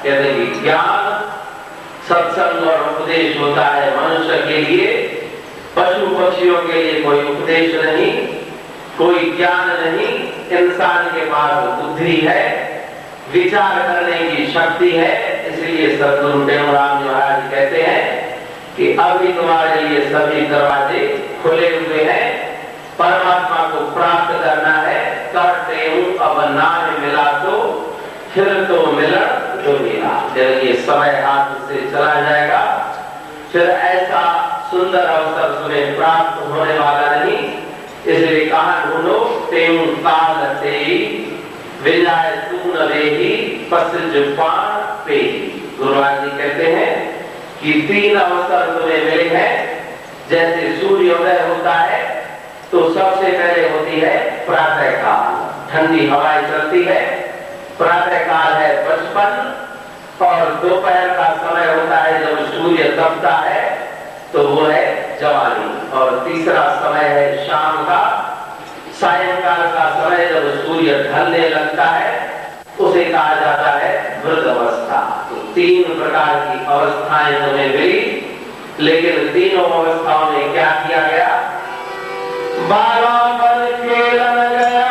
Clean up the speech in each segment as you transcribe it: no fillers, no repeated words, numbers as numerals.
कहते हैं कि ज्ञान सत्संग और उपदेश होता है मनुष्य के लिए, पशु पक्षियों के लिए कोई उपदेश नहीं, कोई ज्ञान नहीं। इंसान के पास बुद्धि है, विचार करने की शक्ति है। इसलिए सद्गुरु टेमराम महाराज कहते हैं कि अभी तुम्हारे लिए सभी दरवाजे खुले हुए हैं, परमात्मा को प्राप्त करना है। करते हूं अब नाम मिला तो फिर तो मिला तो मिला। जब ये समय हाथ से चला जाएगा फिर ऐसा सुंदर अवसर तुम्हें प्राप्त होने वाला नहीं। इसलिए कहा ढूंढो तेऊ काल से विलाय तू न देही पसज पान पे। गुरुराज जी कहते हैं कि 3 अवसर तुम्हें मिले हैं। जैसे सूर्योदय होता है तो सबसे पहले होती है प्रातः काल, ठंडी हवाएं चलती है। प्रातः काल है बचपन, और दोपहर का समय होता है जब सूर्य तपता है तो वो है जवानी। और तीसरा समय है शाम का, सायंकाल का समय जब सूर्य ढलने लगता है, उसे कहा जाता है वृद्ध अवस्था। तो 3 प्रकार की अवस्थाएं हमें मिली, लेकिन तीनों अवस्थाओं में क्या किया गया? 12 बल खेलन गया,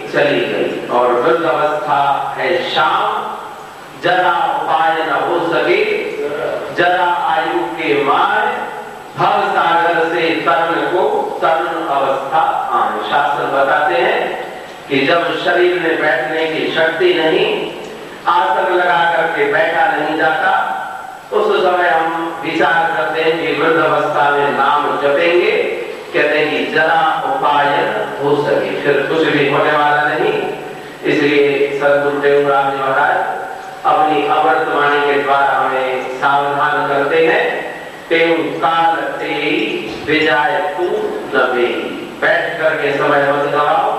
चली गई। और वृद्ध अवस्था है शाम, जरा उपाय न हो सके, जरा आयु के मार, भव सागर से तरण को तरुण अवस्था आन। शास्त्र बताते हैं कि जब शरीर में बैठने की शक्ति नहीं, आसन लगा करके बैठा नहीं जाता, उस समय हम विचार करते हैं कि वृद्ध अवस्था में नाम जपेंगे। कहते हैं कि जरा उपायन हो सके, फिर कुछ भी होने वाला नहीं। इसलिए सद्गुरु टेमराम जी महाराज अपनी अमृतवाणी के द्वारा हमें सावधान करते हैं। तेऊ काल ते विजाय तू नबे। बैठ करके समय मत गवाओ।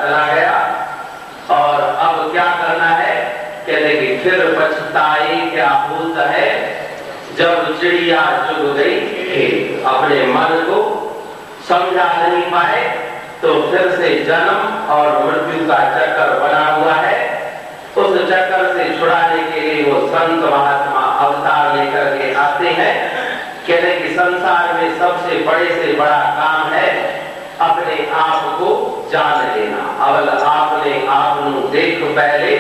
चला गया और अब क्या करना है? कहते कि फिर पछताए क्या होता है जब चिड़िया चुग गई खेत। अपने मन को समझा नहीं पाए तो फिर से जन्म और मृत्यु का चक्कर बना हुआ है। उस चक्कर से छुड़ाने के लिए वो संत महात्मा अवतार लेकर के आते हैं। कहते कि संसार में सबसे बड़े से बड़ा काम है अपने आप को जान लेना। अवल आपने आप देख पहले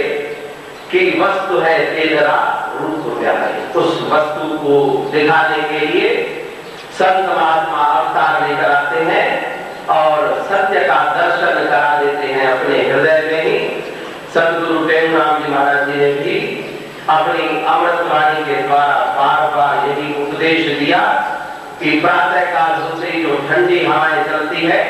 कि वस्तु है तेरा रूप प्यारे। उस वस्तु को दिखाने के लिए संत महात्मा अवतार लेकर आते हैं और सत्य का दर्शन करा देते हैं अपने हृदय में ही। सदगुरु प्रेमराम जी महाराज जी ने भी अपनी अमृतवाणी के द्वारा बार बार यही उपदेश दिया कि प्रातः काल होते ही जो ठंडी हवाएं चलती है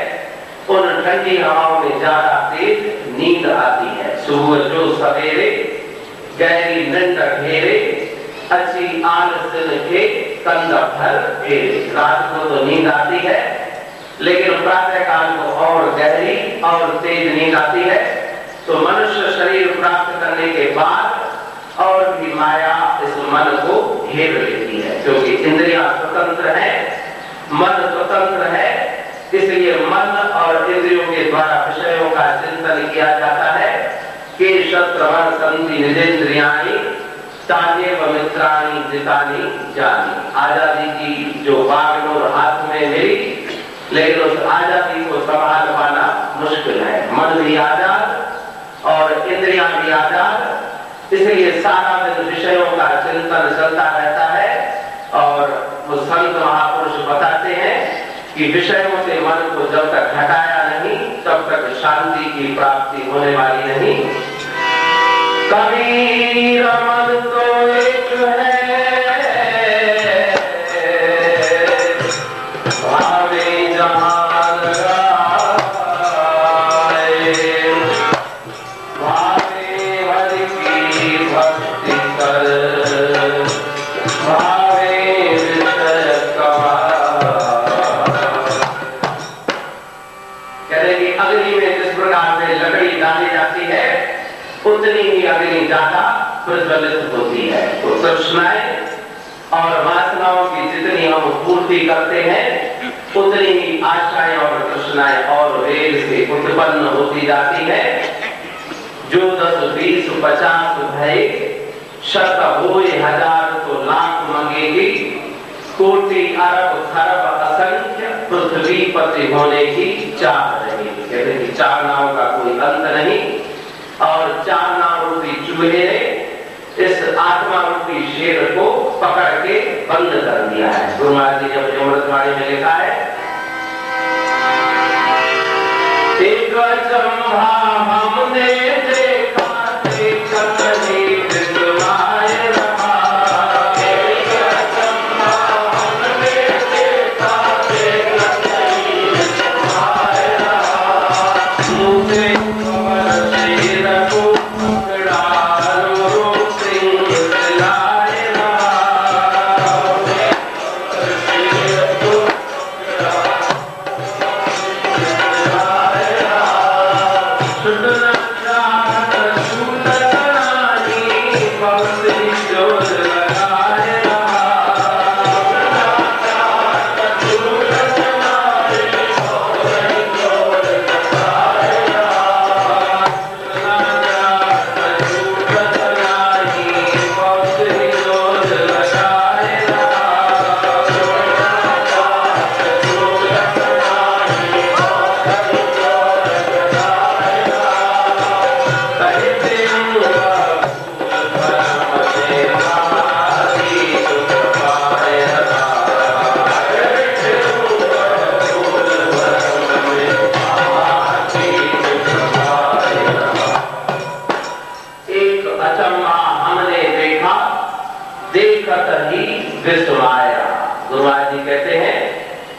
उन ठंडी हवाओं में ज्यादा तेज नींद आती है। सुबह जो सवेरे गहरी नींद घेरे अच्छी आलस के कंध भर घेरे। रात को तो नींद आती है लेकिन प्रातः काल को और गहरी और तेज नींद आती है। तो मनुष्य शरीर प्राप्त करने के बाद और भी माया इस मन को घेर लेती है क्योंकि इंद्रियां स्वतंत्र है, मन स्वतंत्र है। इसलिए मन और इंद्रियों के द्वारा विषयों का चिंतन किया जाता है कि शत्रवन संति निजेंद्रियाणि ताजेव मित्राणि जितानि जानी। आजादी की जो बागडोर हाथ में मिली लेकिन उस आजादी को संभाल पाना मुश्किल है। मन भी आजाद और इंद्रियां भी आजाद। इसलिए सारा दिन विषयों का चिंतन चलता रहता है और वो संत महापुरुष बताते हैं कि विषयों से मन को जब तक हटाया नहीं तब तक शांति की प्राप्ति होने वाली नहीं। कबीर मन तो एक है भावे जहान भावे हरि की भक्ति कर भावे विषय कहते कि अग्नि में जिस प्रकार से लकड़ी डाली जाती है उतनी ही अग्नि ज्यादा प्रज्वलित होती है। तो तृष्णाएं और वासनाओं की जितनी हम पूर्ति करते हैं उतनी ही आशाएं और तृष्णाएं और वेग से उत्पन्न होती जाती है। जो 10 20 50 भय शत होए हजार तो लाख मंगेगी कोटि अरब खरब असंख्य पृथ्वी पति होने की चाह रहेगी। कहते हैं चार नाव का कोई अंत नहीं और चार नाव रूपी चूहे ने इस आत्मा रूपी शेर को पकड़ के बंद कर दिया है। गुरु महाराज जी ने अमृतवाणी में लिखा है एक चंबा हमने देखा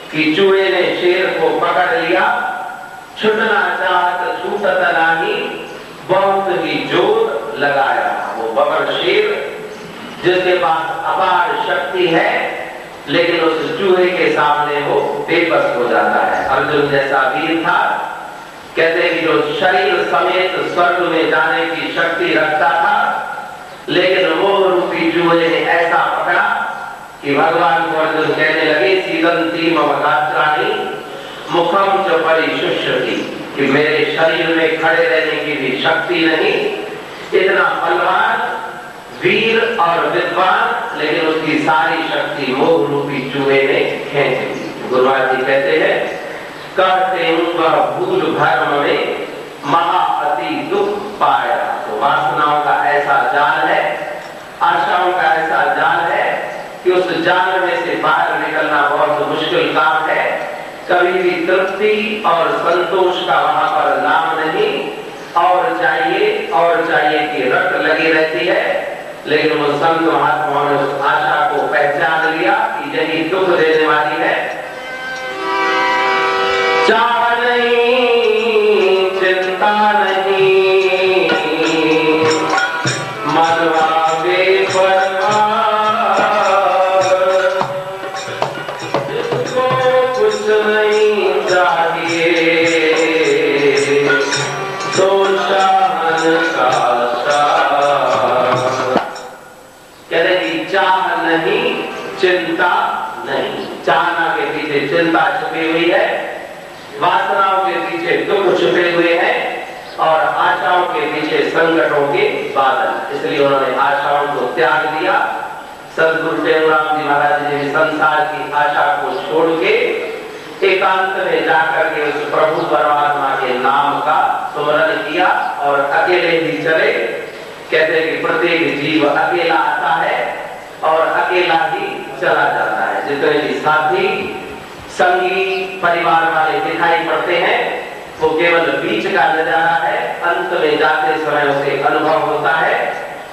कि चूहे ने शेर को पकड़ लिया, छुटना चाहत छूटत नाही, बहुत ही जोर लगाया। वो बबर शेर जिसके पास अपार शक्ति है लेकिन उस चूहे के सामने वो बेबस हो जाता है। अर्जुन जैसा वीर था कहते हैं कि जो शरीर समेत स्वर्ग में जाने की शक्ति रखता था, लेकिन मोह रूपी जुए ने ऐसा पकड़ा कि भगवान को अर्जुन कहने लगे सीदंती मवगात्राणि मुखम च परिशुष्यति, कि मेरे शरीर में खड़े रहने की भी शक्ति नहीं। इतना बलवान, वीर और विद्वान, लेकिन उसकी सारी शक्ति मोह रूपी जुए ने खींच ली। गुरुवार जी कहते हैं कहते वह भूल भर्म में महा अति दुख पाया। तो वासनाओं का ऐसा जाल है, आशाओं का ऐसा जाल है कि उस जाल में से बाहर निकलना बहुत मुश्किल काम है। कभी भी तृप्ति और संतोष का वहां पर नाम नहीं, और चाहिए की रट लगी रहती है। लेकिन वो संत महात्माओं ने उस आशा को पहचान लिया कि यही दुख देने वाली है। चाह नहीं, चिंता नहीं, मनवा बेपरवाह, जिसको कुछ नहीं चाहिए तो शाहन का कहते कि चाह नहीं, चिंता नहीं। चाहना के पीछे चिंता छुपी हुई है, वासनाओं के पीछे दुख छुपे हुए हैं, और आशाओं के पीछे संकटों के बादल। इसलिए उन्होंने आशाओं को त्याग दिया। सदगुरु टेमुराम जी महाराज जी ने संसार की आशा को छोड़ के एकांत में जाकर के उस प्रभु परमात्मा के नाम का सुमरण किया और अकेले ही चले। कहते हैं कि प्रत्येक जीव अकेला आता है और अकेला ही चला जाता है। जितने भी साथी संगी परिवार वाले दिखाई पड़ते हैं वो केवल बीच का नजारा है। अंत में जाते समय उसे अनुभव होता है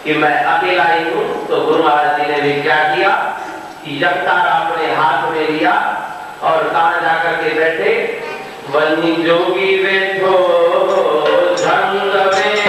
कि मैं अकेला ही हूं। तो गुरु महाराज जी ने भी क्या किया कि जगतारा अपने हाथ में लिया और कहां जाकर के बैठे, वन्नी जोगी बैठो झंग में,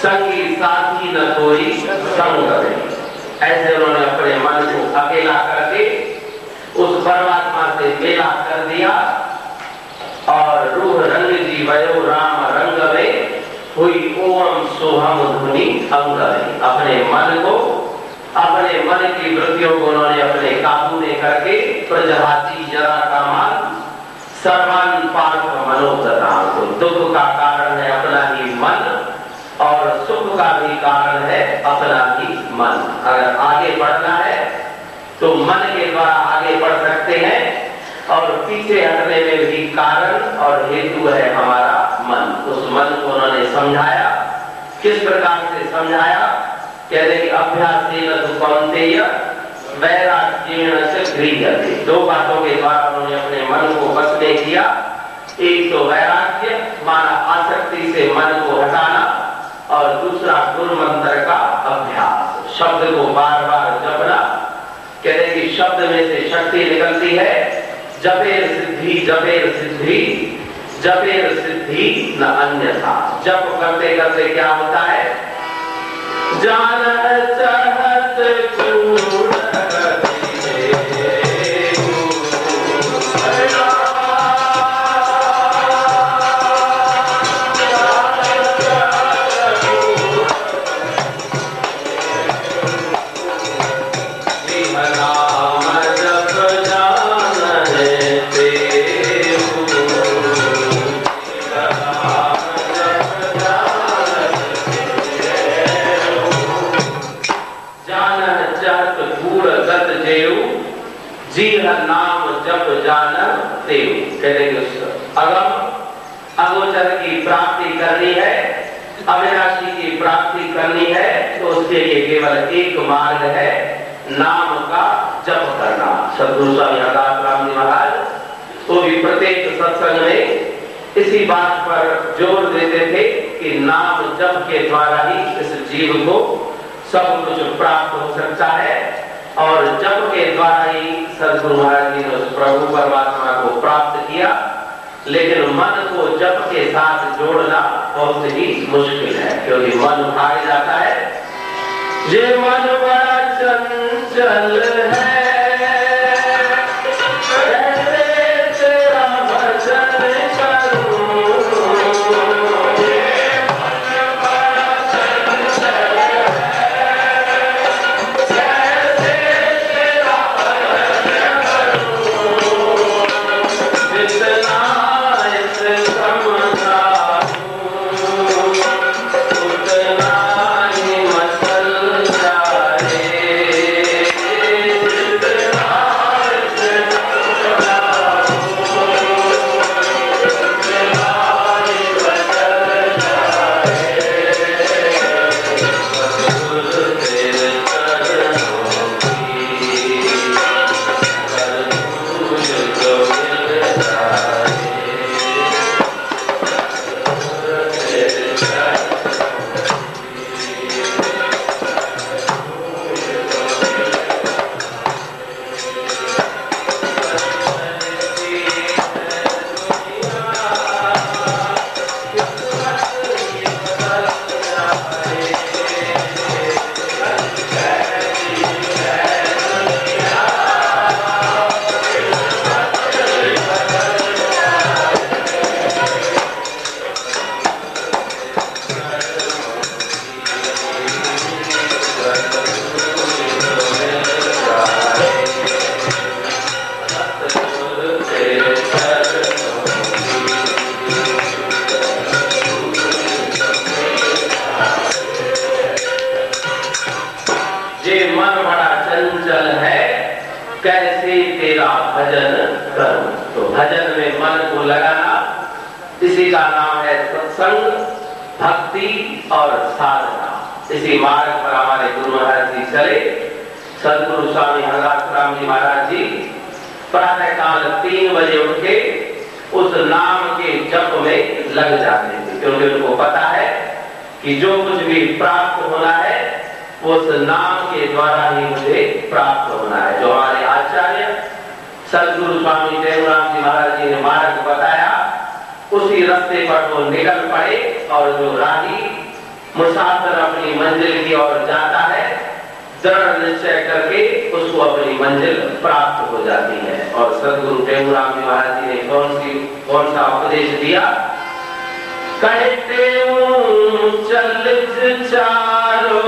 संगी साथी न कोई संग में। ऐसे उन्होंने अपने मन को अकेला करके उस परमात्मा से मेला कर दिया और रूह रंग जी वयो राम रंग में हुई ओम सोहम धुनि अंग में। अपने मन को, अपने मन की वृत्तियों को उन्होंने अपने काबू में करके प्रजहाती जरा का मान सर्वान पार्थ मनोदराम। तो दुख का कारण है अपना ही मन और सुख का भी कारण है अपना ही मन। अगर आगे बढ़ना है तो मन के द्वारा आगे बढ़ सकते हैं और पीछे हटने में भी कारण और हेतु है हमारा मन। उस मन को उन्होंने समझाया। किस प्रकार से समझाया? कहते कि अभ्यासेन तु कौन्तेय वैराग्येण च गृह्यते। दो बातों के द्वारा उन्होंने अपने मन को बस में किया। एक तो वैराग्य माना आसक्ति से मन को हटाना, और दूसरा गुरु मंत्र का अभ्यास, शब्द को बार बार जपना। कहते हैं कि शब्द में से शक्ति निकलती है। जपेर सिद्धि, जपेर सिद्धि, जपेर सिद्धि न अन्यथा। जप करते करते क्या होता है? जान चाहत गुण नाम जप जान देव। कहते अगम अगोचर की प्राप्ति करनी है, अविनाशी की प्राप्ति करनी है, तो उसके लिए केवल एक मार्ग है, नाम का जप करना। सदगुरु स्वामी हरदास जी महाराज वो भी प्रत्येक सत्संग में इसी बात पर जोर देते थे कि नाम जप के द्वारा ही इस जीव को सब कुछ प्राप्त हो सकता है, और जप के द्वारा ही सदगुरु महाराज जी ने उस प्रभु परमात्मा को प्राप्त किया। लेकिन मन को जप के साथ जोड़ना बहुत ही मुश्किल है, क्योंकि मन भाग जाता है। ये मन बड़ा चंचल है, कैसे तेरा भजन करूं। तो भजन में मन को लगाना, इसी का नाम है सत्संग, भक्ति और साधना। इसी मार्ग पर हमारे गुरु महाराज जी चले। सदगुरु स्वामी हरदास जी महाराज जी प्रातः काल 3 बजे उठ के उस नाम के जप में लग जाते थे, क्योंकि उनको पता है कि जो कुछ भी प्राप्त होना है उस नाम के द्वारा ही मुझे प्राप्त होना है। जो हमारे आचार्य सदगुरु स्वामी देवराम जी महाराज जी ने मार्ग बताया, उसी रास्ते पर वो निकल पड़े, और जो राही मुसाफिर अपनी मंजिल की ओर जाता है, दृढ़ निश्चय करके उसको अपनी मंजिल प्राप्त हो जाती है। और सदगुरु देवराम जी महाराज जी ने कौन सा उपदेश दिया? कहते चल चारो,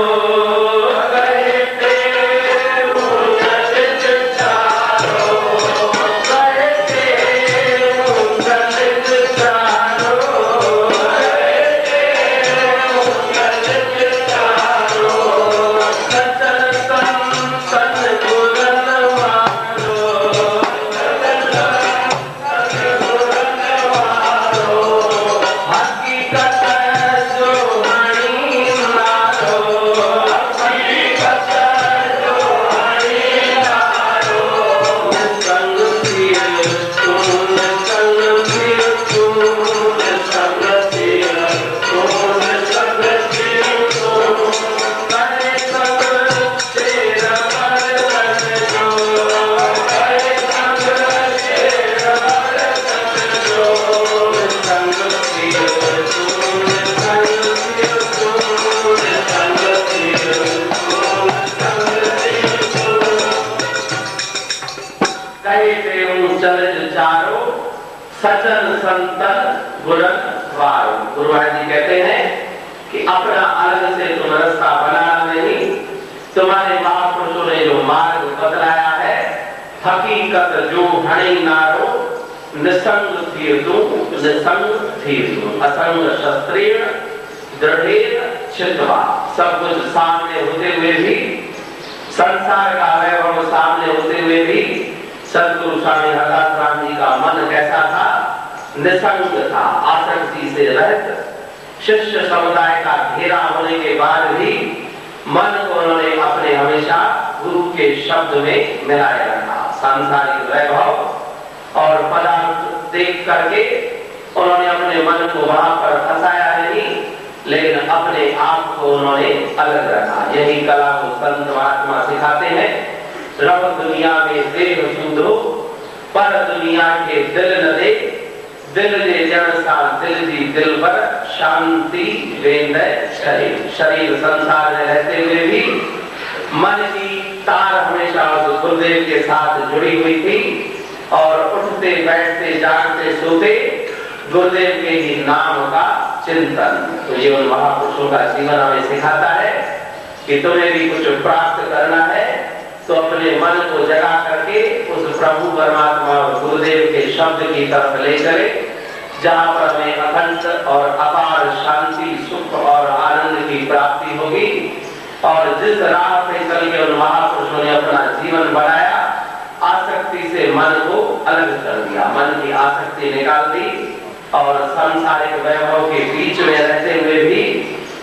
सज्जन संतन गुरन वार। गुरु महाराज जी कहते हैं कि अपना अलग से तुम रास्ता बनाना नहीं, तुम्हारे महापुरुषों ने जो मार्ग बतलाया है, हकीकत जो हणी नारो निसंग थी तू, निसंग थी तू, असंग शस्त्रेण दृढ़ेन चित्वा। सब कुछ सामने होते हुए भी, संसार का वैभव सामने होते हुए भी सदगुरु स्वामी हरदास राम जी का मन कैसा था? निसंग था, आसक्ति से रहित। शिष्य समुदाय का घेरा होने के बाद भी मन को उन्होंने अपने हमेशा गुरु के शब्द में मिलाए रखा। सांसारिक वैभव और पदार्थ देख करके उन्होंने अपने मन को वहां पर फंसाया नहीं, लेकिन अपने आप को उन्होंने अलग रखा। यही कला को संत महात्मा सिखाते हैं। रब दुनिया में देह सुधो, पर दुनिया के दिल न दे, दिल दे जन सा दिल दी दिल पर शांति वेंद शरीर। शरीर संसार में रहते हुए भी मन की तार हमेशा उस गुरुदेव के साथ जुड़ी हुई थी और उठते बैठते जागते सोते गुरुदेव के ही नाम का चिंतन। तो ये उन महापुरुषों का जीवन हमें सिखाता है कि तुम्हें भी कुछ प्राप्त करना है तो अपने मन को जगा करके उस प्रभु परमात्मा और गुरुदेव के शब्द की तरफ ले चले, जहां पर हमें अखंड और अपार शांति, सुख और आनंद की प्राप्ति होगी। और जिस राह पे चल के उन महापुरुषों ने अपना जीवन बनाया, आसक्ति से मन को अलग कर दिया, मन की आसक्ति निकाल दी और सांसारिक वैभव के बीच में रहते हुए भी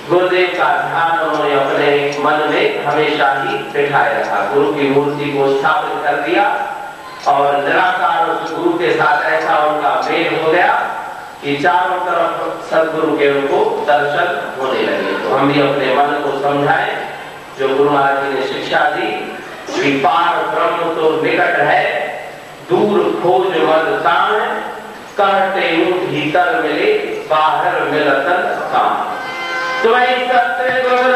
गुरुदेव का ध्यान उन्होंने अपने मन में हमेशा ही बैठाए रखा। गुरु की मूर्ति को स्थापित कर दिया और निराकार उस गुरु के साथ ऐसा उनका मेल हो गया कि चारों तरफ सदगुरु के उनको दर्शन होने लगे। तो हम भी अपने मन को समझाएं, जो गुरु महाराज जी ने शिक्षा दी कि पार ब्रह्म तो निकट है, दूर खोज मत ताण, कहते भीतर मिले बाहर मिलतन काम। तुम्हें सत्य गुरु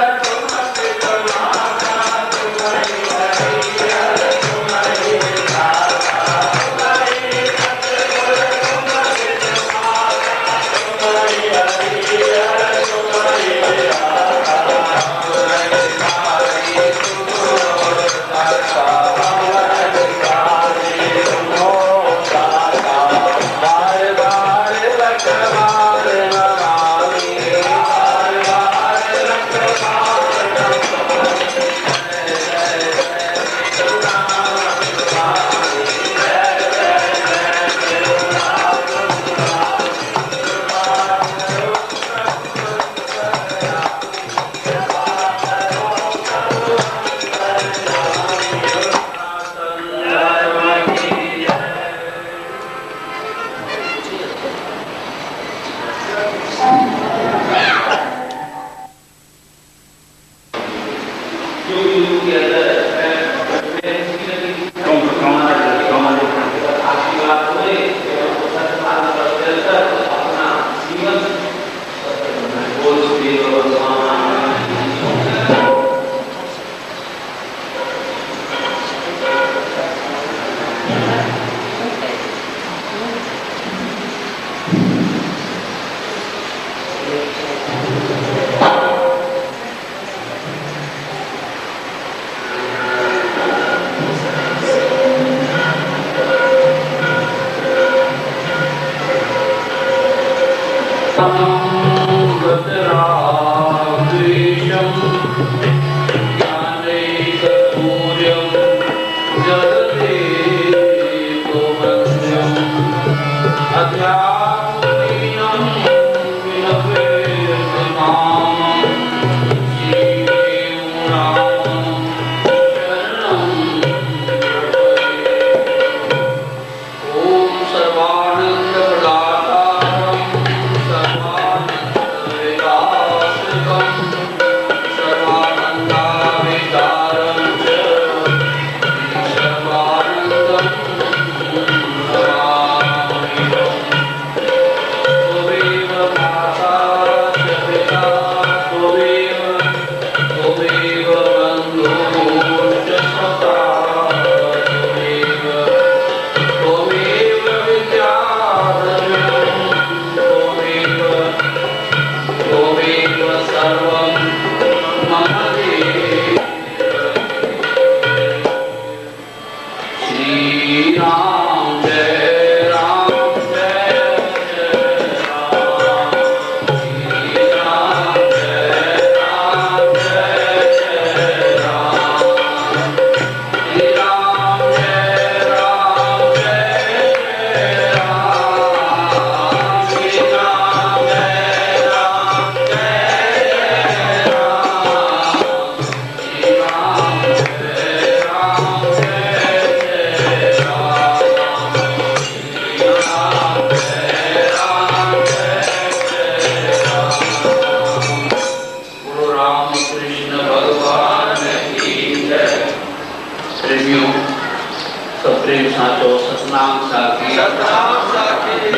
सतनाम साखी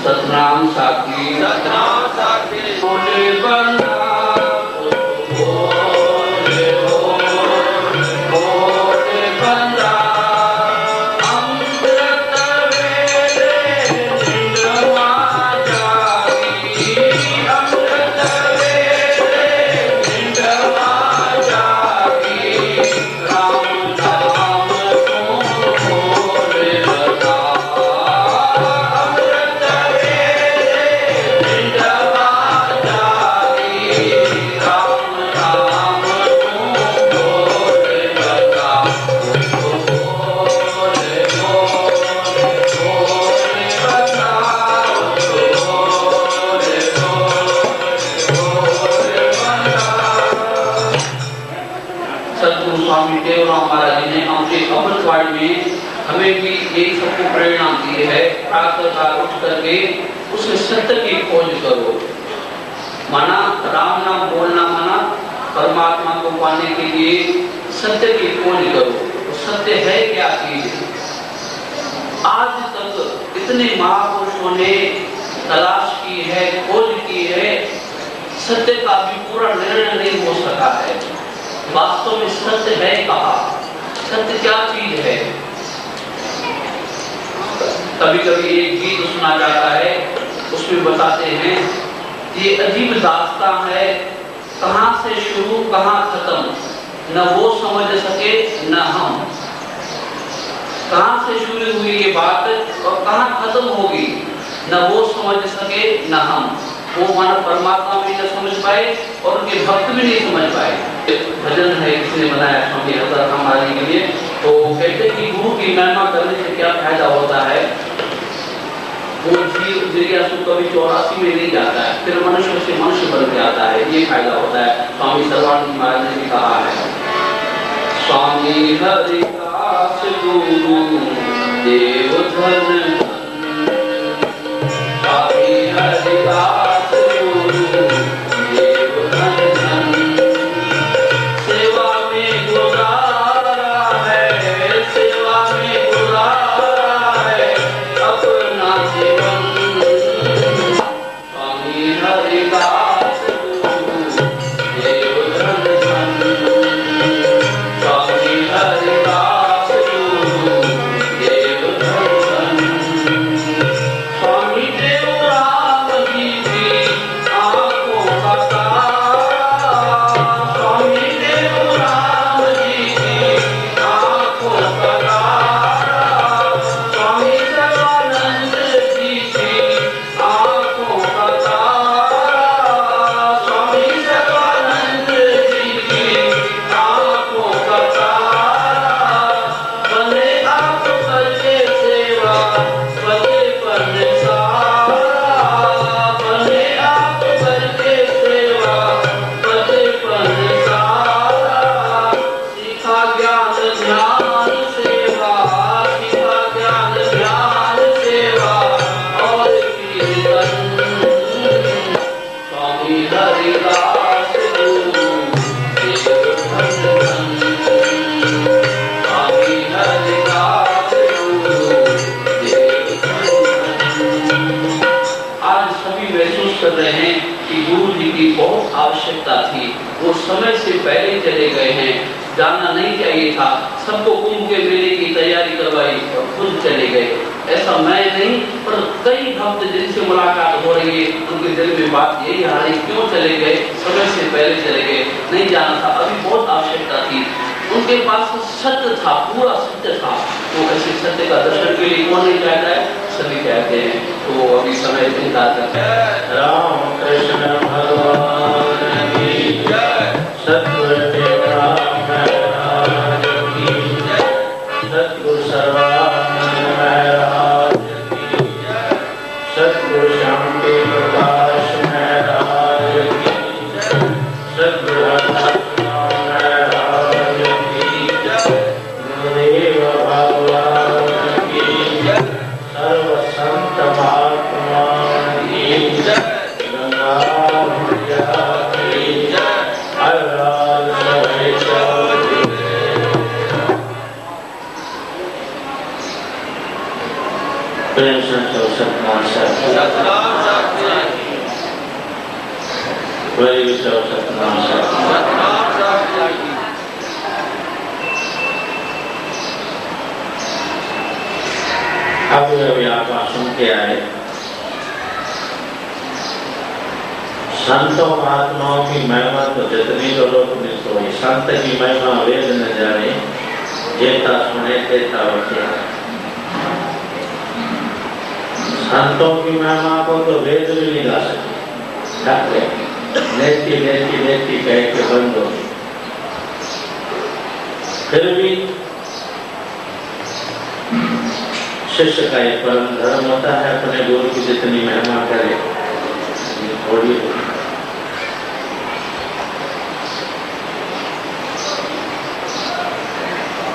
सतनाम साखी सतनाम साखी बोले बंदा स्वामी देवराम महाराज जी ने अपने अमृतवाणी में हमें भी यही सबको प्रेरणा दी है। प्रातःकाल उठ करके उसके सत्य की खोज करो। माना राम नाम बोलना, माना परमात्मा को पाने के लिए सत्य की खोज करो। तो सत्य है क्या चीज? आज तक इतने महापुरुषों ने तलाश की है, खोज की है, सत्य का भी पूरा निर्णय नहीं हो सका है। वास्तव में सत्य है कहा? सत्य क्या चीज है? कभी कभी एक गीत सुना जाता है, उसमें बताते हैं ये अजीब दास्तां है, कहां से शुरू कहां खत्म, न वो समझ सके न हम। कहां से शुरू हुई ये बात और कहां खत्म होगी, न वो समझ सके न हम। वो मानव परमात्मा भी न समझ पाए और उनके भक्त भी नहीं समझ पाए। भजन है, किसी ने बनाया स्वामी हजरत हमारे के लिए। तो कहते कि गुरु की महिमा करने से क्या फायदा होता है? वो जीव जिज्ञासु कभी 84 में नहीं जाता है, फिर मनुष्य से मनुष्य बन के आता है, ये फायदा होता है। स्वामी सर्वानंद महाराज ने भी कहा है, स्वामी हरिदास गुरु देव धन, स्वामी हरिदास आवश्यकता थी। वो समय से पहले चले गए हैं, जाना नहीं चाहिए था। सबको कुंभ के मेले की तैयारी करवाई और खुद चले गए। ऐसा मैं नहीं, पर कई भक्त जिनसे मुलाकात हो रही है उनके दिल में बात यही आ रही, क्यों चले गए? समय से पहले चले गए, नहीं जाना था, अभी बहुत आवश्यकता थी। उनके पास सत्य था, पूरा सत्य था। तो ऐसे सत्य का दर्शन के लिए कौन नहीं चाहता है? सभी कहते हैं। तो अभी समय इंतजार करते हैं। राम कृष्ण भगवान की जय, सतगुरु देवराम महाराज की जय, सतगुरु सर्वानंद महाराज की जय, सतगुरु शांति प्रकाश महाराज की जय, सतगुरु महाराज की जय, गुरुदेव भगवान की जय, सर्व संत महात्मा की जय। वही विचार सतनाम साखी। सतनाम साखी। अभी आप सुन के आए संतों महात्माओं की महिमा तो जितनी तो लोग ने सुनी, संत की महिमा वेद न जाने, जेता सुने तेता वठे। संतों की महिमा को तो वेद भी नहीं गा सकते, लेती लेती लेती कह के बंद हो। फिर भी शिष्य का एक परम धर्म होता है अपने गुरु की जितनी महिमा करे थोड़ी हो।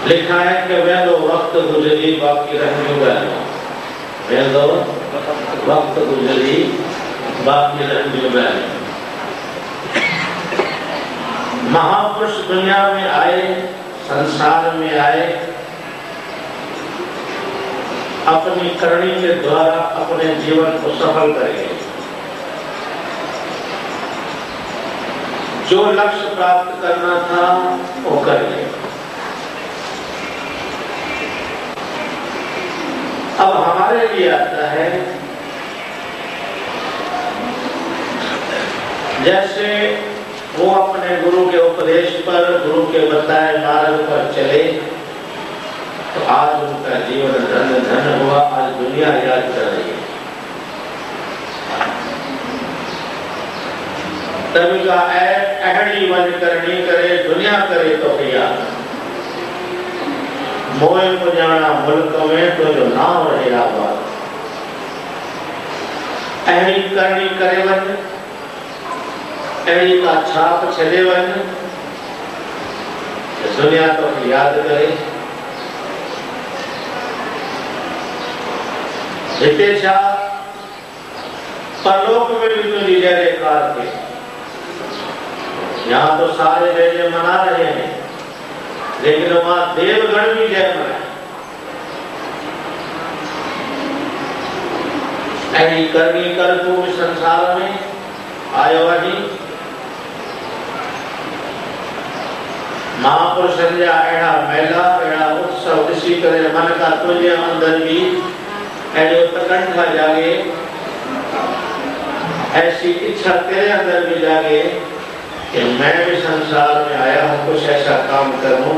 लिखा है कि वे दो वक्त गुजरी बाकी रहने वाले, वे दो वक्त गुजरी बाकी रहने वाले। महापुरुष दुनिया में आए, संसार में आए, अपनी करनी के द्वारा अपने जीवन को सफल करेंगे। जो लक्ष्य प्राप्त करना था वो करेंगे। अब हमारे लिए आता है, जैसे वो अपने गुरु के उपदेश पर, गुरु के बताए मार्ग पर चले, तो आज उनका जीवन धन धन हुआ। आज दुनिया याद कर रही है। तभी का अहड़ी वन करनी करे, दुनिया करे तो क्या मोह को जाना मुल्क में तो जो नाम रहे आबाद। अहड़ी करनी करे वन, अहड़ी का छाप चले वन, दुनिया तो याद करे। हितेशा परलोक में भी तो जय जयकार थे। यहाँ तो सारे जय जय मना रहे हैं, लेकिन वहां देवगण भी जय मनाए। ऐसी करनी कर तू संसार में आयो वही महापुरुष अड़ा मेला अड़ा उत्सव ऋषि करे मन का तुझे अंदर भी ऐसे उत्कंठा जागे, ऐसी इच्छा तेरे अंदर भी जागे कि मैं भी संसार में आया हूँ, कुछ ऐसा काम करूं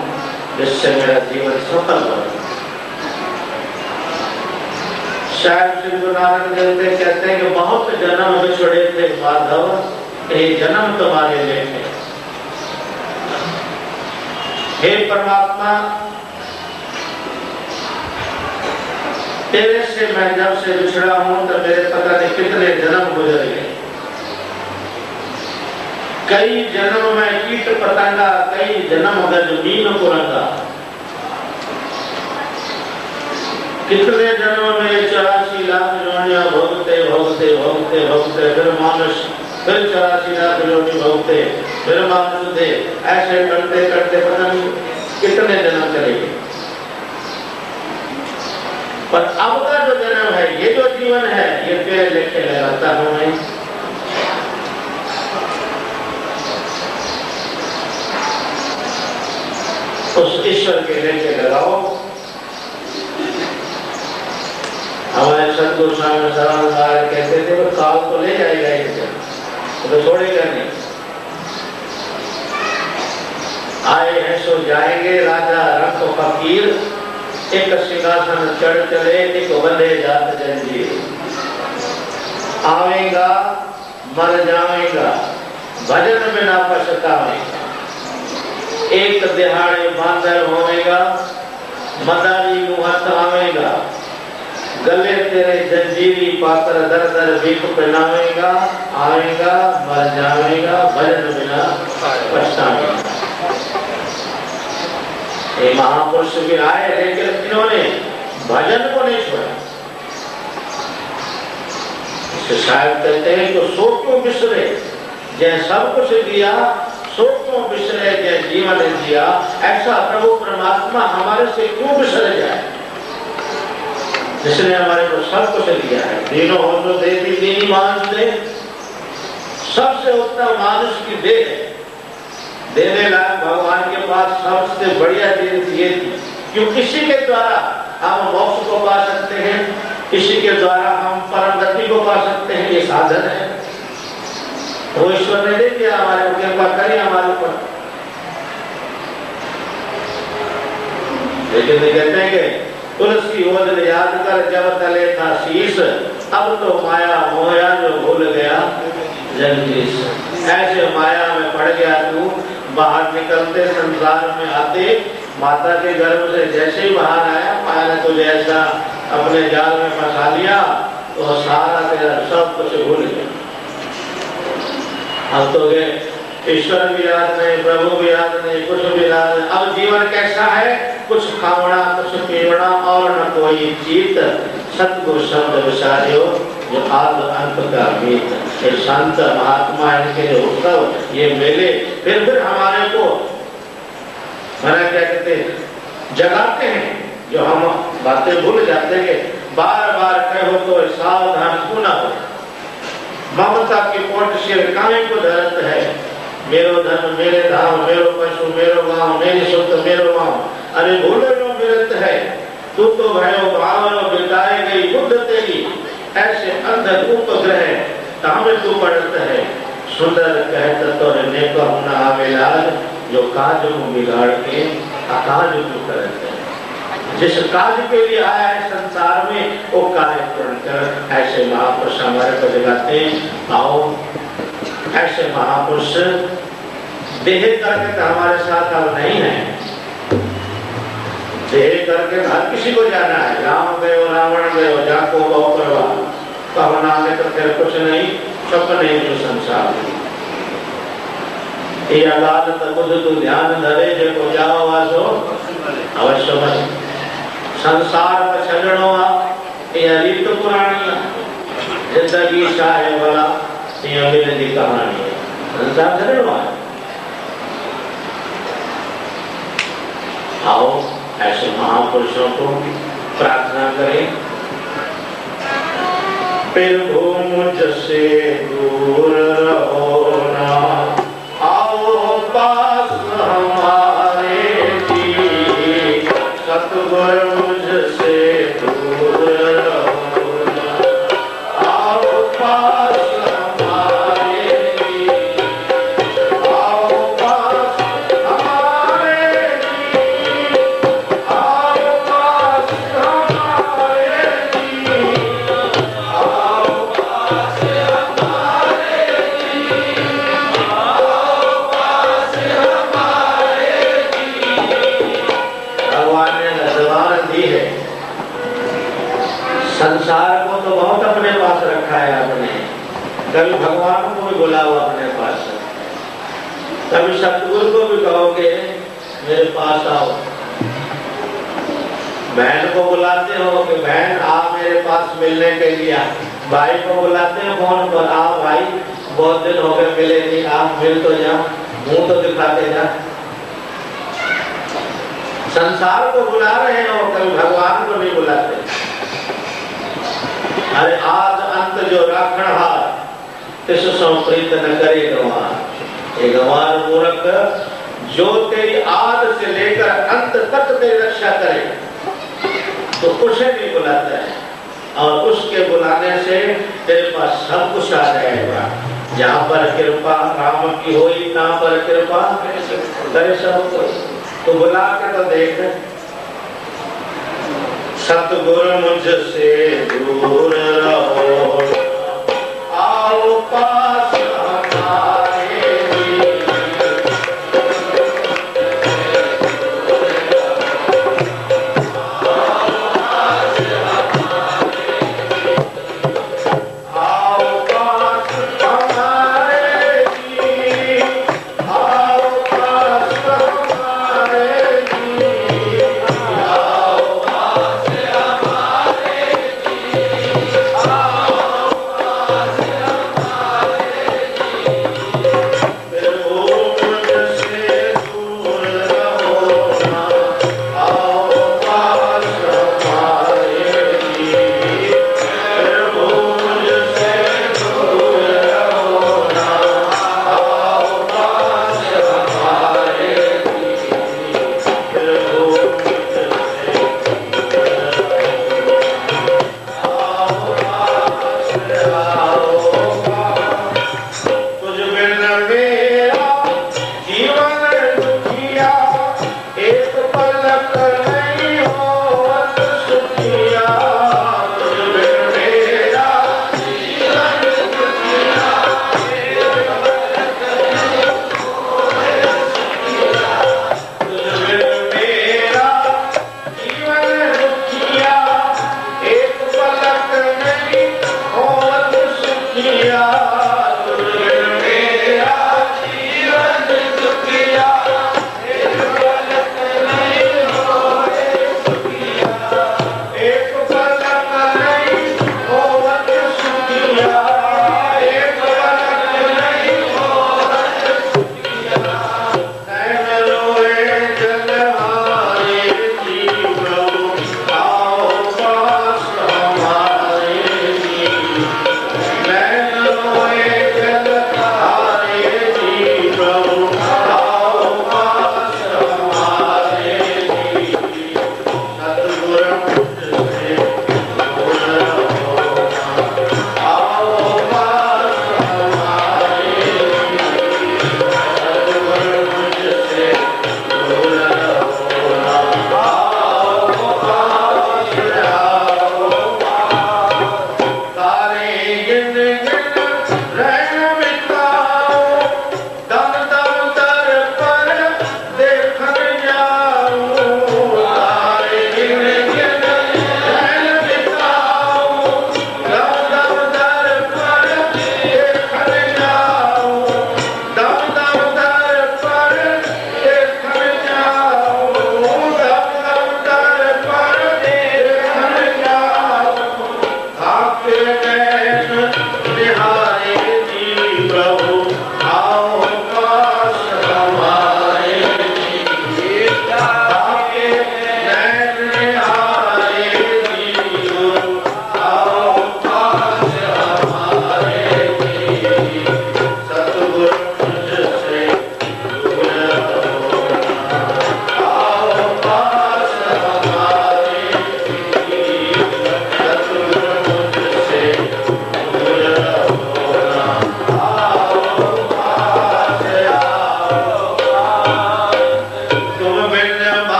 जिससे मेरा जीवन सफल हो। शायद श्री गुरु नानक देव कहते हैं कि बहुत जन्म बिछड़े थे माधव, ये जन्म तुम्हारे लिए थे। हे परमात्मा, तेरे से मैं जब से बिछड़ा हूं तो मेरे पता नहीं कितने जन्म गुजर गए। कई जन्म में कीट पतंगा, कई जन्म गजमीन को रंगा। कितने जन्म में 84 लाख योनियां भोगते भोगते भोगते भोगते फिर मानुष, फिर 84 लाख योनि भोगते फिर मानुष थे। ऐसे करते करते पता नहीं कितने जन्म चले गए। पर अब का जो जन्म है, ये जो जीवन है, ये तेरे लेके लगाता हूं मैं। उस ईश्वर के लेके लगाओ। हमारे सदगुरु स्वामी सदानंद कहते थे वो काल तो ले जाएगा एक दिन, तो छोड़ेगा नहीं। आए हैं सो जाएंगे, राजा रखो फकीर, एक सिंहासन चढ़ चले, एक बंधे जात जंजीर। आवेगा मर जाएगा, भजन बिना पछतावेगा। एक दिहाड़े बांदर होवेगा, मदारी मुहत आवेगा। गले तेरे जंजीरी पात्र दर दर भीख पहनावेगा। आवेगा मर जाएगा, भजन बिना पछतावेगा। ये महापुरुष भी आए, लेकिन इन्होंने भजन को नहीं छोड़ा। शायद कहते हैं तो सो क्यों बिसरे, जय सब कुछ दिया सो क्यों बिसरे, जय जीवन दिया। ऐसा प्रभु परमात्मा हमारे से क्यों बिसर जाए, जिसने हमारे को सब कुछ दिया है। तीनों हो तो दे दी, दीनी मांझ दे, सबसे उत्तम मानुष की देह है। देने लायक भगवान के पास सबसे बढ़िया चीज ये थी, क्योंकि इसी के द्वारा हम मोक्ष को पा सकते हैं, इसी के द्वारा हम परम गति को पा सकते हैं। ये साधन है, वो ईश्वर ने दे दिया, हमारे कृपा करी हमारे ऊपर। लेकिन कहते हैं कि तुलसी ओझल याद कर जब तले था शीश, अब तो माया मोया जो भूल गया जगदीश। ऐसे माया में पड़ गया तू, बाहर निकलते संसार में आते माता के गर्भ से जैसे ही बाहर आया, माया ने तुझे ऐसा अपने जाल में फंसा लिया तो सारा तेरा सब कुछ भूल गया। अब तो ईश्वर भी याद नहीं, प्रभु भी याद नहीं, कुछ भी याद नहीं। अब जीवन कैसा है, कुछ खावना कुछ पीवना और न कोई जीत, सतगुरु शब्द विचार्यो जो आद अंत का मीत। ये संत महात्मा इनके जो उत्सव ये मेले फिर हमारे को मैंने क्या कहते जगाते हैं, जो हम बातें भूल जाते हैं। बार बार कहो तो सावधान सुना हो, ममता की पोट से काहे को धरत है। मेरो धन मेरे धाम, मेरो पशु मेरो गांव, मेरी सुत मेरो गांव। अरे भूले नो विरत है, तू तो भयो भावनो बिताए गई बुद्ध तेरी। ऐसे अंध उपग्रह तामे तू पड़त है, सुंदर कहत तो नेक होना आवेलाज। जो काज को बिगाड़ के अकाज को करत है। जिस काज के लिए आया है संसार में, वो कार्य पूर्ण कर। ऐसे महापुरुष हमारे को जगाते हैं। आओ ऐसे महापुरुष देह करके तो हमारे साथ अब नहीं है। देह करके हर किसी को जाना है। राम गयो रावण गयो जाको बहु करवा, कहना में तो फिर कुछ नहीं, सपने जो संसार। ये अदालत बुध तू ध्यान धरे जो जाओ वासो अवश्य मत। संसार में छड़नो आ ये रीत पुरानी है, जिंदगी शाहे वाला ये अभिनय की कहानी है। संसार छड़नो आ। आओ ऐसे महापुरुषों को प्रार्थना करें। प्रभु मुझसे दूर रहो ना, आओ पास हमारे जी। सतगुरु मुझसे दूर रहो ना, आओ पास हमारे जी। आओ पास हमारे जी, आओ पास हमारे जी। संसार को तो बहुत अपने पास रखा है आपने। कभी भगवान को भी बुलाओ अपने पास, कभी सतगुरु को भी कहोगे मेरे पास आओ। बहन को बुलाते हो कि बहन आप मेरे पास मिलने के लिए। भाई को बुलाते हो फोन पर, आओ भाई बहुत दिन हो गए मिले नहीं, आप मिल तो जा, मुंह तो दिखाते जा। संसार को बुला रहे हो, कभी भगवान को नहीं बुलाते। अरे आज अंत जो राखण हार, तिस सो प्रीत न करे गंवार। ये गंवार मूर्ख जो तेरी आद से लेकर अंत तक तेरी रक्षा करे, तो उसे भी बुलाता है। और उसके बुलाने से तेरे पास सब कुछ आ जाएगा। जहाँ पर कृपा राम की होई, तहाँ पर कृपा करे सब कुछ। तो बुला के तो देख। सतगुरु मुझसे दूर रहो, आओ पास हमारे जी। आओ पास हमारे जी, आओ पास हमारे जी। आओ पास हमारे जी, आओ पास हमारे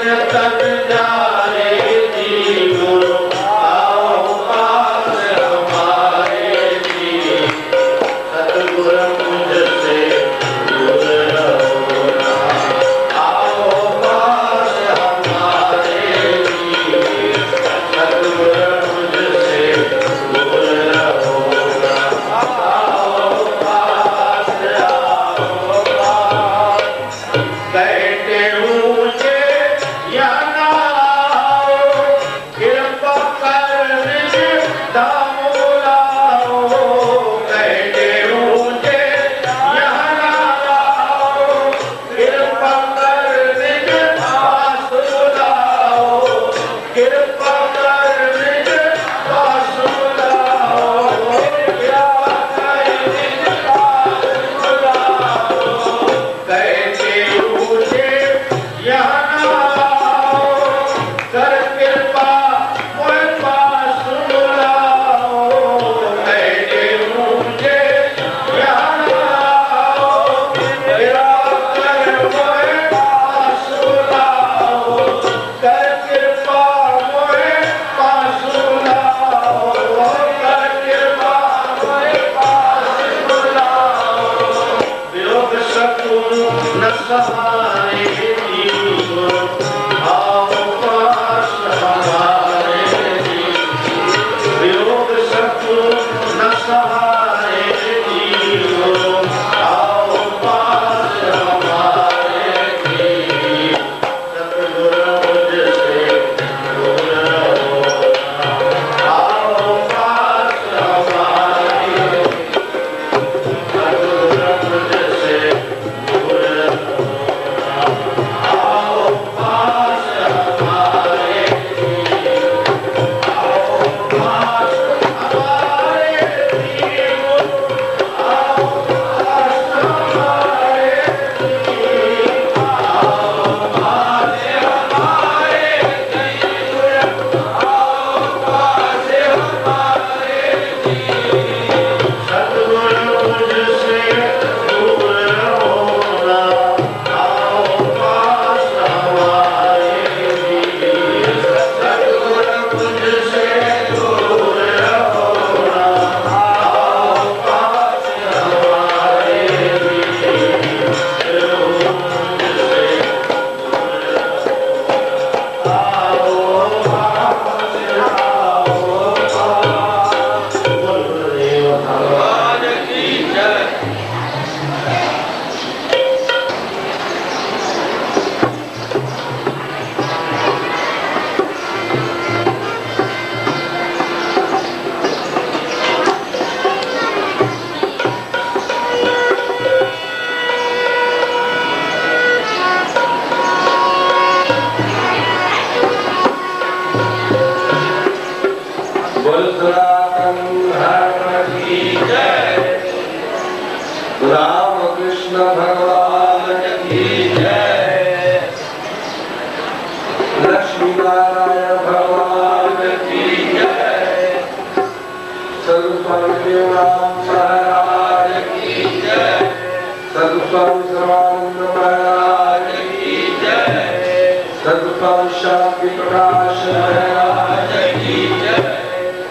तन जाने जी गुरु आओ पास हमारे जी सतगुरु मुझसे दूर रहो ना आओ पास हमारे जी सतगुरु मुझसे दूर रहो ना आओ पास कहते मुझे या ना आओ कृपा कर निज धाम बुलाओ कहते मुझे या ना आओ कृपा कर निज पास बुलाओ कृपा कर निज पास बुलाओ कृपा कर निज पास बुलाओ कहते मुझे यहाँ ना आओ कर कृपा मोए पास बुलाओ कहते मुझे यहाँ ना आओ कृपा कर मोए पास बुलाओ कर कृपा मोए पास बुलाओ कर कृपा मोए पास बुलाओ वियोग सतगुरु न सहारे जी गुरु आओ पास हमारे जी वियोग सतगुरु न सहारे जी गुरु आओ पास हमारे जी सतगुरु मुझसे दूर रहो ना आओ पास हमारे सतगुरु मुझसे दूर रहो ना आओ पास हमारे आओ पास हमारे गुरु आओ पास हमारे आओ पास हमारे आओ पास हमारे सतगुरु मुझसे दूर रहो ना आओ पास हमारे सतगुरु मुझसे दूर रहो ना आओ पास हमारे सतगुरु मुझसे आओ पास आओ पास गुरुदेव भगवान की जय बोल सनातन धर्म की जय राम कृष्ण भगवान की जय लक्ष्मी नारायण भगवान की जय सदस्वामी राम महाराज की जय सदस्वामी सर्वानंद महाराज की जय सदस्वामी शांति प्रकाश महाराज की जय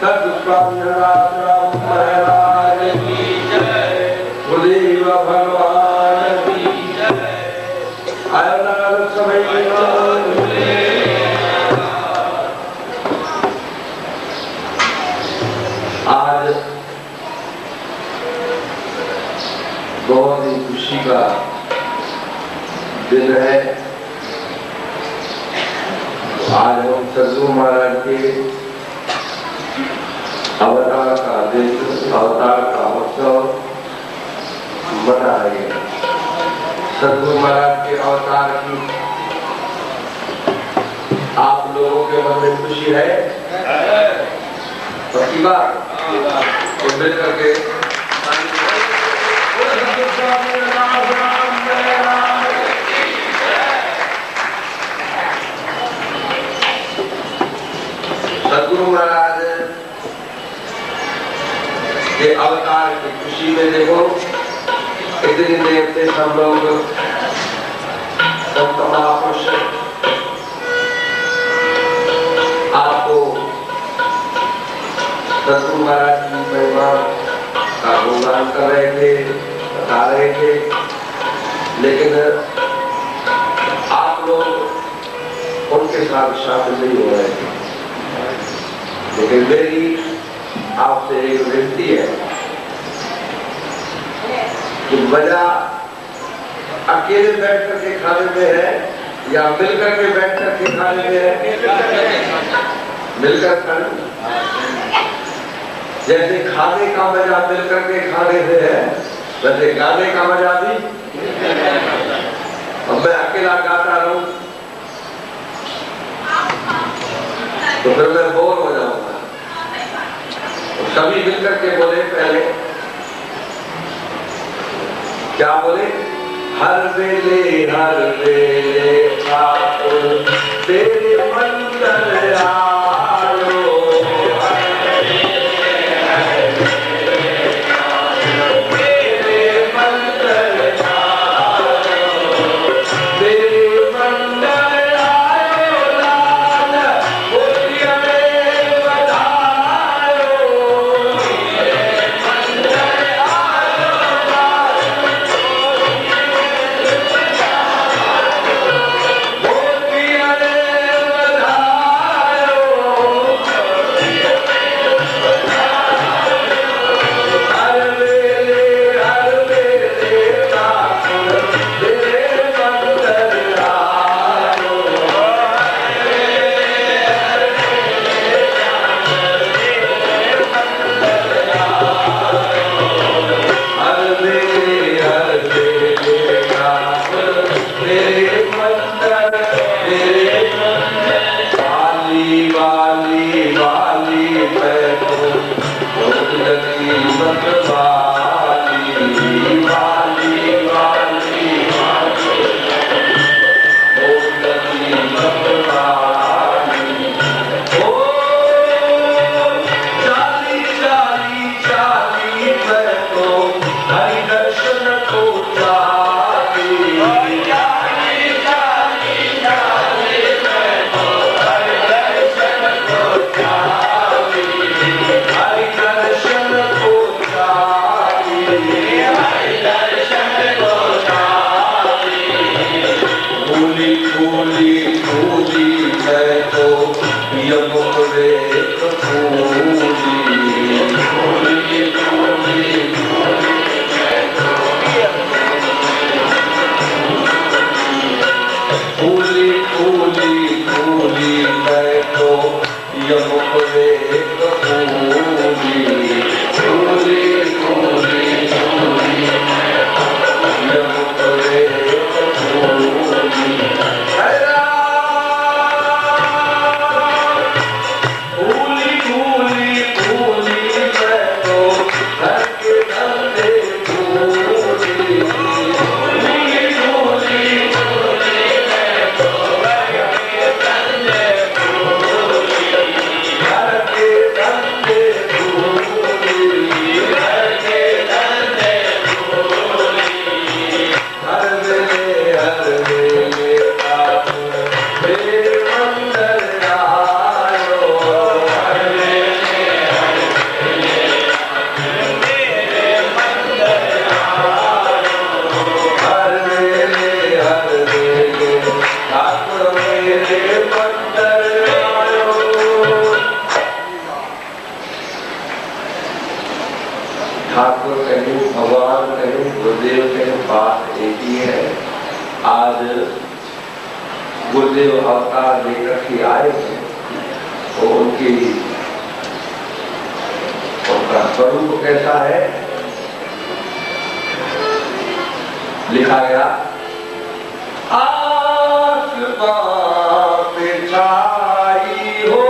सदस्वामी राम महाराज की जय गुरुदेव भगवान की जय आयनाल समय आज बहुत ही खुशी का दिन है। आज हम सदगुरु महाराज के अवतार का दिन अवतार का उत्सव मनाएंगे। सदगुरु महाराज के अवतार की आप लोगों के मन में खुशी है? पक्की बात? तो मिल करके सदगुरु महाराज के अवतार की खुशी में देखो इतनी देर से सब लोग संत महापुरुष आपको सतगुरु महाराज की महिमा का गुणगान कर रहे थे, बता रहे थे, लेकिन आप लोग उनके साथ शामिल नहीं हो रहे थे। लेकिन मेरी आपसे एक विनती है कि मजा अकेले बैठ करके खाने में है या मिलकर के बैठ करके खाने में है? मिलकर खाने। जैसे खाने का मजा मिलकर के खाने से है, वैसे गाने का मजा भी। अब मैं अकेला गाता रहूं तो फिर मैं बोर हो जाऊंगा। तो सभी मिलकर के बोले, पहले क्या बोले? हर वेले ठाकुर तेरे मंदिर आयो, ठाकुर कहीं, भगवान कहीं, गुरुदेव कहीं, बात एक ही है। आज गुरुदेव अवतार लेकर के आए थे तो उनका स्वरूप कैसा है? लिखा गया, आसमां पे छाई हो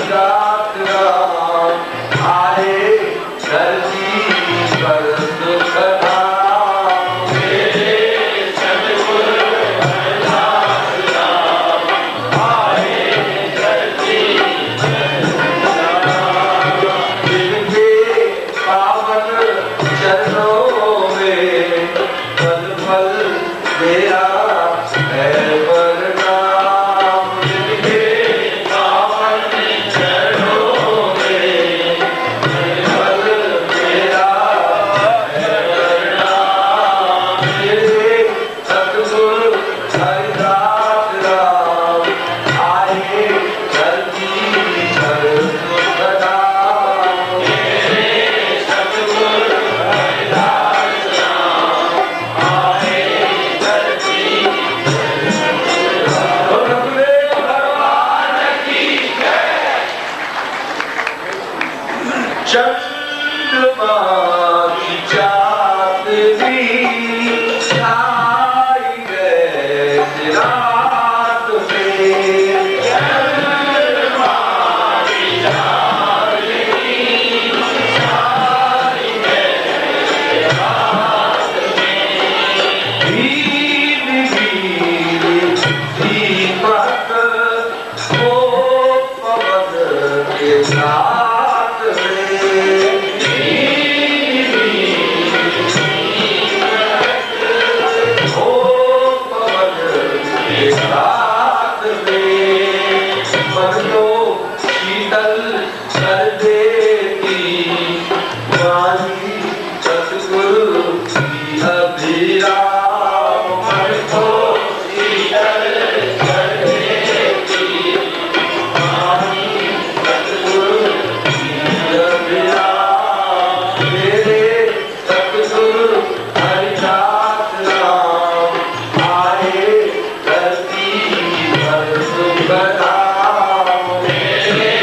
रात राम आए धरती पर सुख धाम। मेरे सतगुरु हरदास राम आए धरती पर सुख धाम। जिनके पावन चरणों में पल पल मेरा है प्रणाम। जिनके पावन चरणों में पल पल मेरा है प्रणाम। मेरे सतगुरु हरिदास राम आए धरती पर सुख धाम। मेरे सतगुरु हरिदास राम आए धरती पर सुख धाम। रघुवीर भगवान की जय। चंद्रमा की चांदनी छाई गई रात में। चंद्रमा की चांदनी छाई गई रात में। भीनी भीनी दीपक वो पवन के साथ में। भीनी भीनी दीपक वो पवन के साथ में। मन को शीतल कर देती वाणी सतगुरु की अभिराम। मन को शीतल कर देती वाणी सतगुरु की अभिराम। मेरे सतगुरु हरिदास राम आए धरती पर सुख धाम। मेरे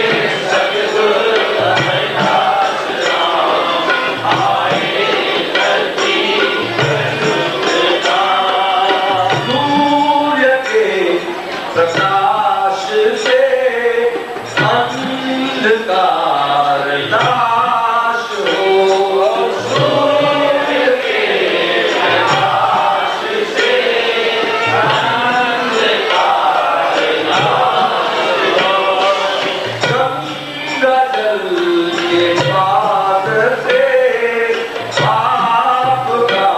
सतगुरु हरिदास राम आए धरती पर सुख धाम। सूर्य के प्रकाश से अंधकार नाश हो। सूर्य के प्रकाश से अंधकार नाश हो। गंगा जल के पार से पाप का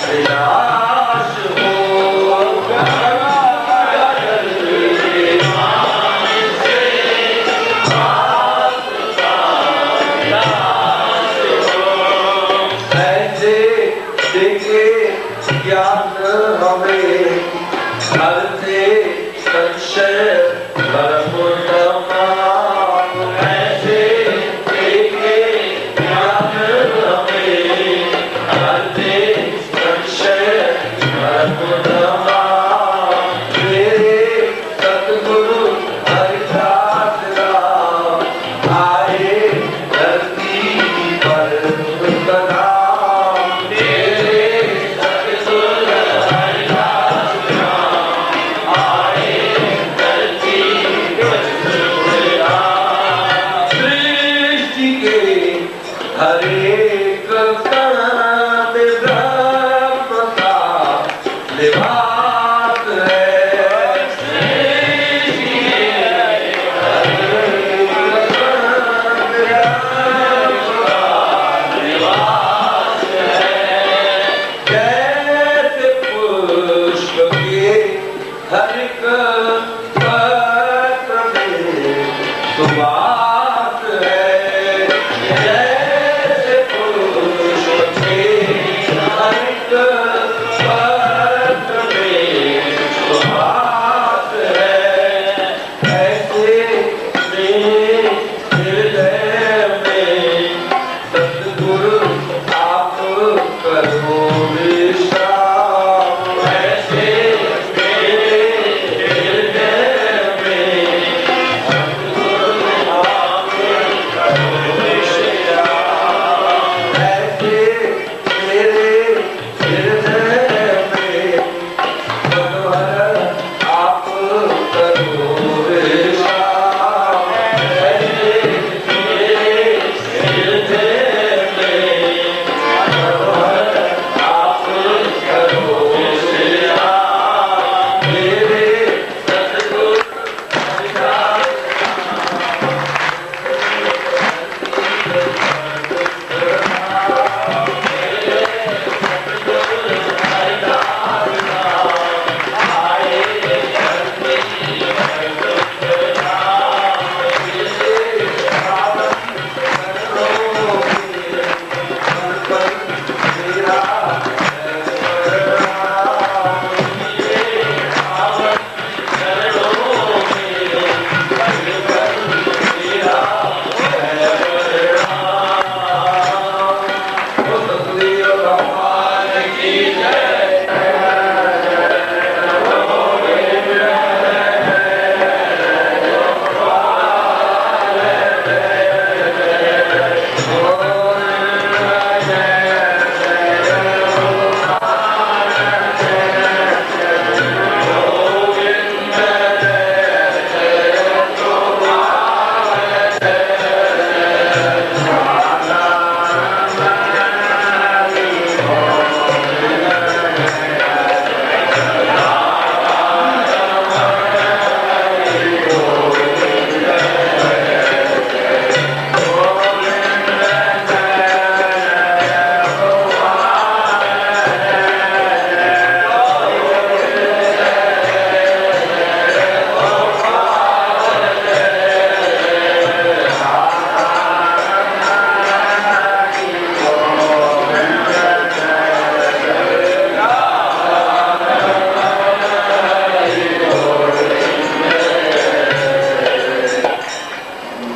विनाश हो। गंगा जल के पार से पाप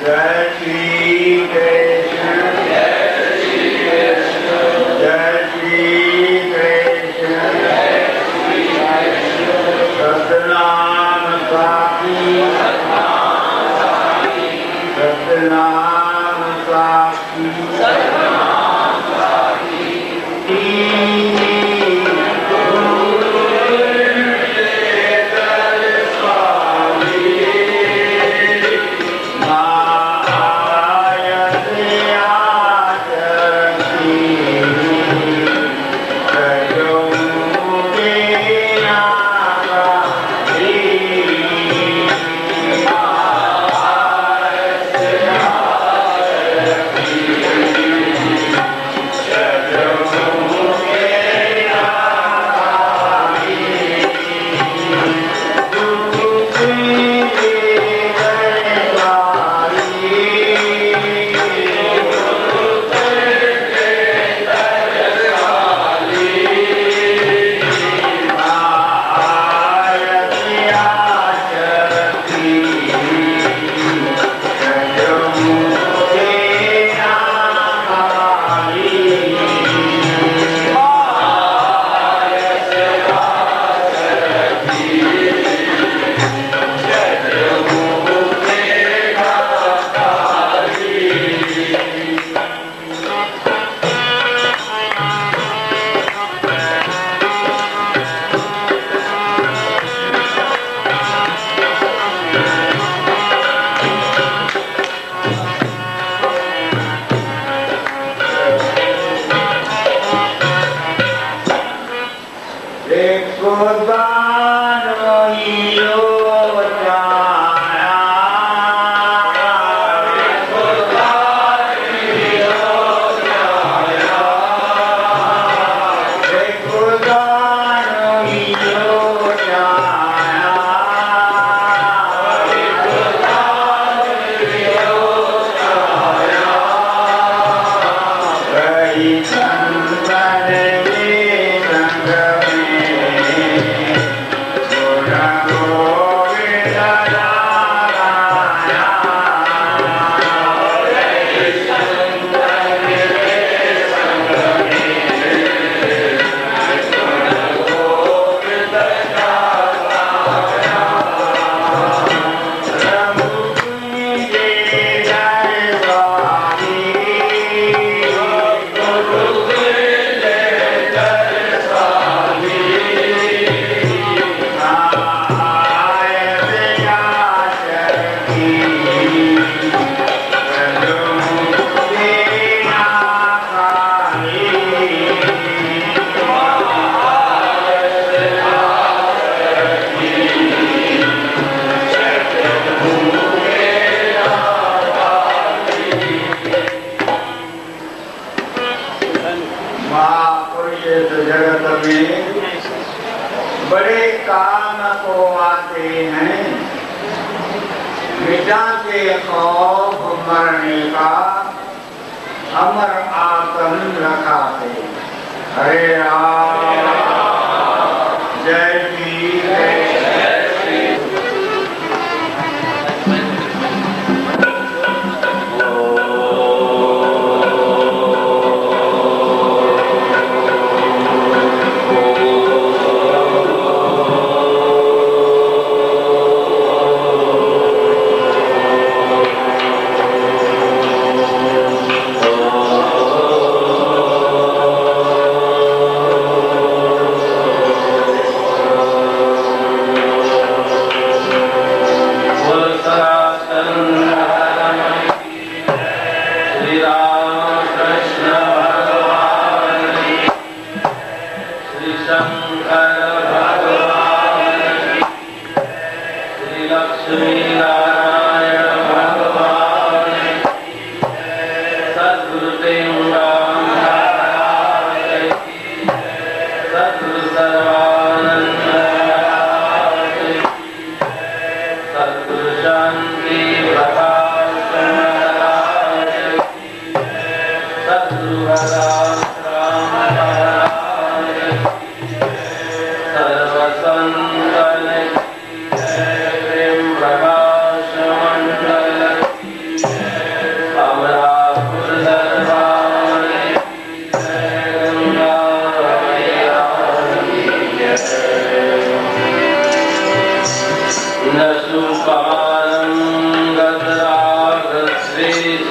जय श्री कृष्ण जय श्री कृष्ण जय श्री कृष्ण सतनाम साखी सतनाम साखी बड़े काम को आते हैं, मिटाते खौफ मरने का, अमर आतन रखाते। हरे राम जय श्री कृष्ण।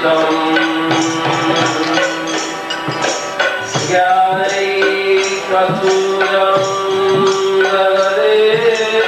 सर्वम